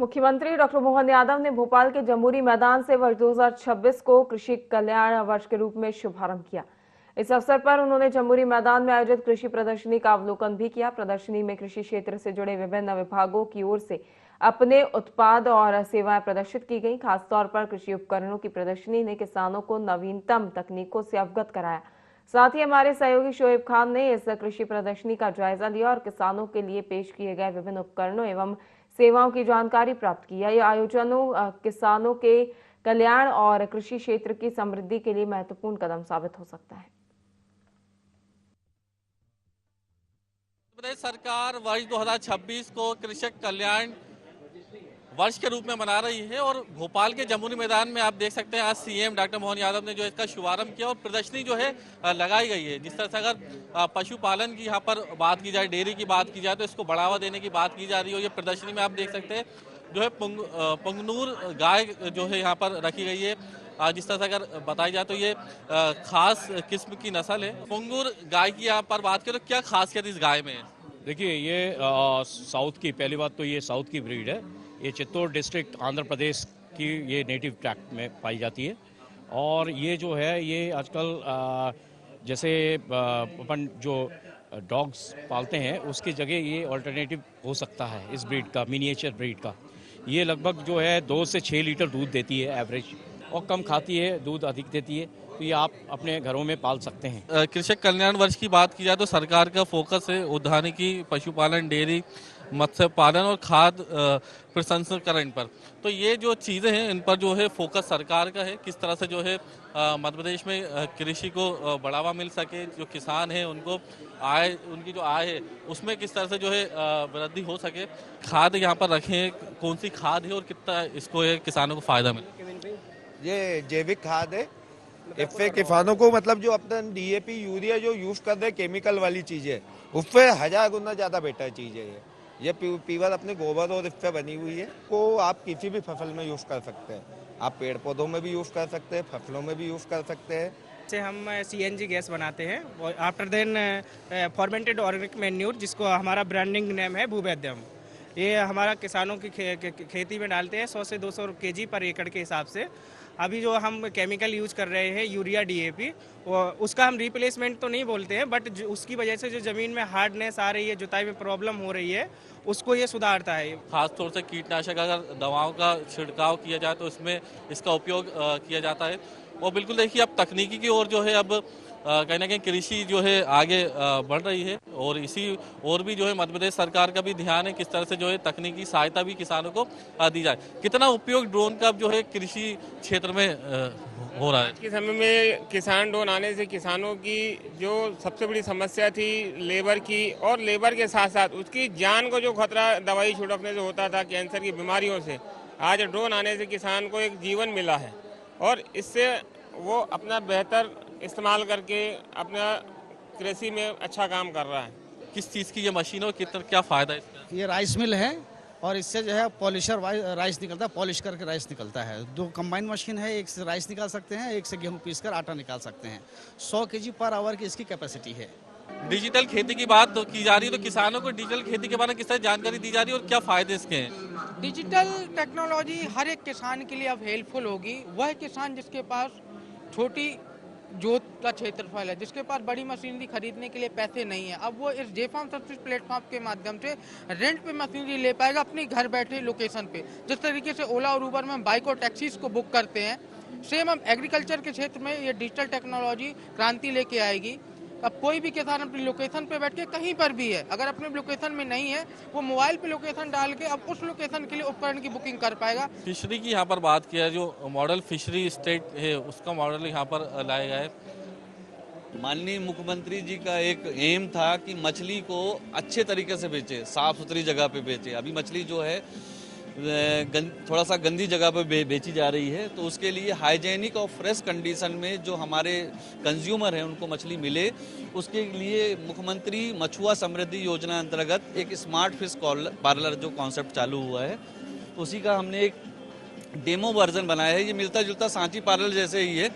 मुख्यमंत्री डॉक्टर मोहन यादव ने भोपाल के जमूरी मैदान से वर्ष 2026 को कृषि कल्याण वर्ष के रूप में शुभारंभ किया। इस अवसर पर उन्होंने जमूरी मैदान में आयोजित कृषि प्रदर्शनी का अवलोकन भी किया। प्रदर्शनी में कृषि क्षेत्र से जुड़े विभिन्न विभागों की ओर से अपने उत्पाद और सेवाएं प्रदर्शित की गई। खासतौर पर कृषि उपकरणों की प्रदर्शनी ने किसानों को नवीनतम तकनीकों से अवगत कराया। साथ ही हमारे सहयोगी शोएब खान ने इस कृषि प्रदर्शनी का जायजा लिया और किसानों के लिए पेश किए गए विभिन्न उपकरणों एवं सेवाओं की जानकारी प्राप्त की। यह आयोजनों किसानों के कल्याण और कृषि क्षेत्र की समृद्धि के लिए महत्वपूर्ण कदम साबित हो सकता है। प्रदेश सरकार वर्ष 2026 को कृषक कल्याण वर्ष के रूप में मना रही है और भोपाल के जमूरी मैदान में आप देख सकते हैं आज सीएम डॉक्टर मोहन यादव ने जो इसका शुभारंभ किया और प्रदर्शनी जो है लगाई गई है। जिस तरह से अगर पशुपालन की यहाँ पर बात की जाए, डेयरी की बात की जाए तो इसको बढ़ावा देने की बात की जा रही है। और ये प्रदर्शनी में आप देख सकते हैं जो है पुंगनूर गाय जो है यहाँ पर रखी गई है। जिस तरह से अगर बताई जाए तो ये खास किस्म की नस्ल है। पुंगनूर गाय की यहाँ पर बात करें तो क्या खासियत इस गाय में है? देखिए ये साउथ की, पहली बात तो ये साउथ की ब्रीड है। ये चित्तौड़ डिस्ट्रिक्ट आंध्र प्रदेश की ये नेटिव ट्रैक्ट में पाई जाती है। और ये जो है ये आजकल जैसे अपन जो डॉग्स पालते हैं उसकी जगह ये ऑल्टरनेटिव हो सकता है इस ब्रीड का, मिनिएचर ब्रीड का। ये लगभग जो है 2 से 6 लीटर दूध देती है एवरेज, और कम खाती है, दूध अधिक देती है। तो ये आप अपने घरों में पाल सकते हैं। कृषक कल्याण वर्ष की बात की जाए तो सरकार का फोकस है उद्यानिकी, पशुपालन, डेयरी, मत्स्य पालन और खाद्य प्रसंस्करण पर। तो ये जो चीज़ें हैं इन पर जो है फोकस सरकार का है। किस तरह से जो है मध्य प्रदेश में कृषि को बढ़ावा मिल सके, जो किसान हैं उनको आय, उनकी जो आय है उसमें किस तरह से जो है वृद्धि हो सके। खाद यहाँ पर रखें, कौन सी खाद है और कितना इसको किसानों को फायदा मिले। ये जैविक खाद है। इससे किसानों को मतलब जो अपना डीएपी, यूरिया जो यूज कर रहे केमिकल वाली चीजें, उससे 1000 गुना ज्यादा बेटर चीज है। ये प्योर अपने गोबर और इससे बनी हुई है। को आप किसी भी फसल में यूज कर सकते हैं। आप पेड़ पौधों में भी यूज कर सकते हैं, फसलों में भी यूज कर सकते हैं। से हम सीएनजी गैस बनाते हैं after then fermented organic manure, जिसको हमारा ब्रांडिंग नेम है भूवैद्यम। ये हमारा किसानों की खेती में डालते हैं 100 से 200 केजी पर एकड़ के हिसाब से। अभी जो हम केमिकल यूज कर रहे हैं यूरिया, डीएपी, उसका हम रिप्लेसमेंट तो नहीं बोलते हैं, बट उसकी वजह से जो ज़मीन में हार्डनेस आ रही है, जुताई में प्रॉब्लम हो रही है, उसको ये सुधारता है। खास तौर से कीटनाशक अगर दवाओं का छिड़काव किया जाए तो इसमें इसका उपयोग किया जाता है। और बिल्कुल देखिए अब तकनीकी की ओर जो है अब कहीं ना कहीं कृषि जो है आगे बढ़ रही है और इसी और भी जो है मध्य प्रदेश सरकार का भी ध्यान है किस तरह से जो है तकनीकी सहायता भी किसानों को दी जाए। कितना उपयोग ड्रोन का जो है कृषि क्षेत्र में हो रहा है? आज के समय में किसान ड्रोन आने से किसानों की जो सबसे बड़ी समस्या थी लेबर की, और लेबर के साथ साथ उसकी जान को जो खतरा दवाई छिड़कने से होता था, कैंसर की बीमारियों से, आज ड्रोन आने से किसान को एक जीवन मिला है और इससे वो अपना बेहतर इस्तेमाल करके अपना कृषि में अच्छा काम कर रहा है। किस चीज़ की ये मशीन और कितना क्या फ़ायदा है इसका? ये राइस मिल है और इससे जो है पॉलिशर राइस निकलता है, पॉलिश करके राइस निकलता है। 2 कंबाइन मशीन है, एक से राइस निकाल सकते हैं, एक से गेहूं पीसकर आटा निकाल सकते हैं। 100 केजी पर आवर की इसकी कैपेसिटी है। डिजिटल खेती की बात तो की जा रही है, तो किसानों को डिजिटल खेती के बारे में किस तरह जानकारी दी जा रही है और क्या फ़ायदे इसके हैं? डिजिटल टेक्नोलॉजी हर एक किसान के लिए अब हेल्पफुल होगी। वह किसान जिसके पास छोटी जोत का क्षेत्रफल है, जिसके पास बड़ी मशीनरी खरीदने के लिए पैसे नहीं है, अब वो इस जेफार्म सब्सिडी प्लेटफॉर्म के माध्यम से रेंट पे मशीनरी ले पाएगा अपनी घर बैठे लोकेशन पे। जिस तरीके से ओला और उबर में बाइक और टैक्सीज को बुक करते हैं, सेम हम एग्रीकल्चर के क्षेत्र में ये डिजिटल टेक्नोलॉजी क्रांति लेके आएगी। अब कोई भी किसान अपनी लोकेशन पे बैठ के कहीं पर भी है, अगर अपने लोकेशन में नहीं है, वो मोबाइल पे लोकेशन डाल के अब उस लोकेशन के लिए उपकरण की बुकिंग कर पाएगा। फिशरी की यहाँ पर बात किया, जो मॉडल फिशरी स्टेट है उसका मॉडल यहाँ पर लाया गया है। माननीय मुख्यमंत्री जी का एक एम था कि मछली को अच्छे तरीके से बेचे, साफ सुथरी जगह पे बेचे। अभी मछली जो है थोड़ा सा गंदी जगह पे बेची जा रही है, तो उसके लिए हाइजेनिक और फ्रेश कंडीशन में जो हमारे कंज्यूमर हैं उनको मछली मिले, उसके लिए मुख्यमंत्री मछुआ समृद्धि योजना अंतर्गत एक स्मार्ट फिश पार्लर जो कॉन्सेप्ट चालू हुआ है, उसी का हमने एक डेमो वर्जन बनाया है। ये मिलता जुलता सांची पार्लर जैसे ही है,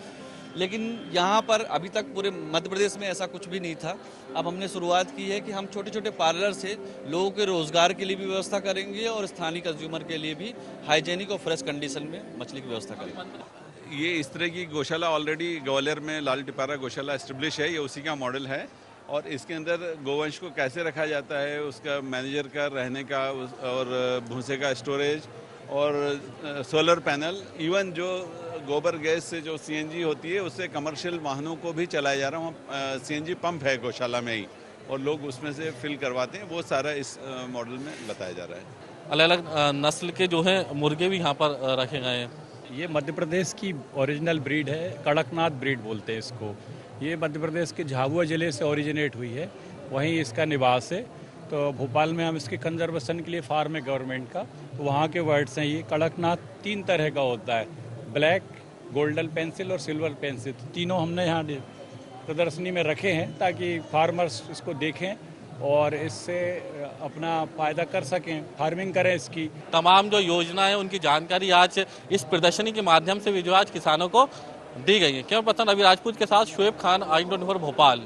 लेकिन यहाँ पर अभी तक पूरे मध्य प्रदेश में ऐसा कुछ भी नहीं था। अब हमने शुरुआत की है कि हम छोटे छोटे पार्लर से लोगों के रोजगार के लिए भी व्यवस्था करेंगे और स्थानीय कंज्यूमर के लिए भी हाइजेनिक और फ्रेश कंडीशन में मछली की व्यवस्था करेंगे। ये इस तरह की गौशाला ऑलरेडी ग्वालियर में लाल टिपारा गौशाला एस्टेब्लिश है, ये उसी का मॉडल है। और इसके अंदर गोवंश को कैसे रखा जाता है, उसका मैनेजर का रहने का और भूसे का स्टोरेज और सोलर पैनल, इवन जो गोबर गैस से जो सीएनजी होती है उससे कमर्शियल वाहनों को भी चलाया जा रहा है। सीएनजी पंप है गौशाला में ही और लोग उसमें से फिल करवाते हैं, वो सारा इस मॉडल में बताया जा रहा है। अलग अलग नस्ल के जो है मुर्गे भी यहाँ पर रखे गए हैं। ये मध्य प्रदेश की ओरिजिनल ब्रीड है, कड़कनाथ ब्रीड बोलते हैं इसको। ये मध्य प्रदेश के झाबुआ जिले से ओरिजिनेट हुई है, वहीं इसका निवास है। तो भोपाल में हम इसके कंजर्वेशन के लिए फार्म है गवर्नमेंट का, तो वहाँ के वर्ड्स हैं। ये कड़कनाथ 3 तरह का होता है, ब्लैक, गोल्डन पेंसिल और सिल्वर पेंसिल। तो तीनों हमने यहाँ प्रदर्शनी में रखे हैं ताकि फार्मर्स इसको देखें और इससे अपना फ़ायदा कर सकें, फार्मिंग करें इसकी। तमाम जो योजना है उनकी जानकारी आज इस प्रदर्शनी के माध्यम से भी जो आज किसानों को दी गई है। क्यों पसंद अभी राजपूत के साथ शुएब खान, I24 भोपाल।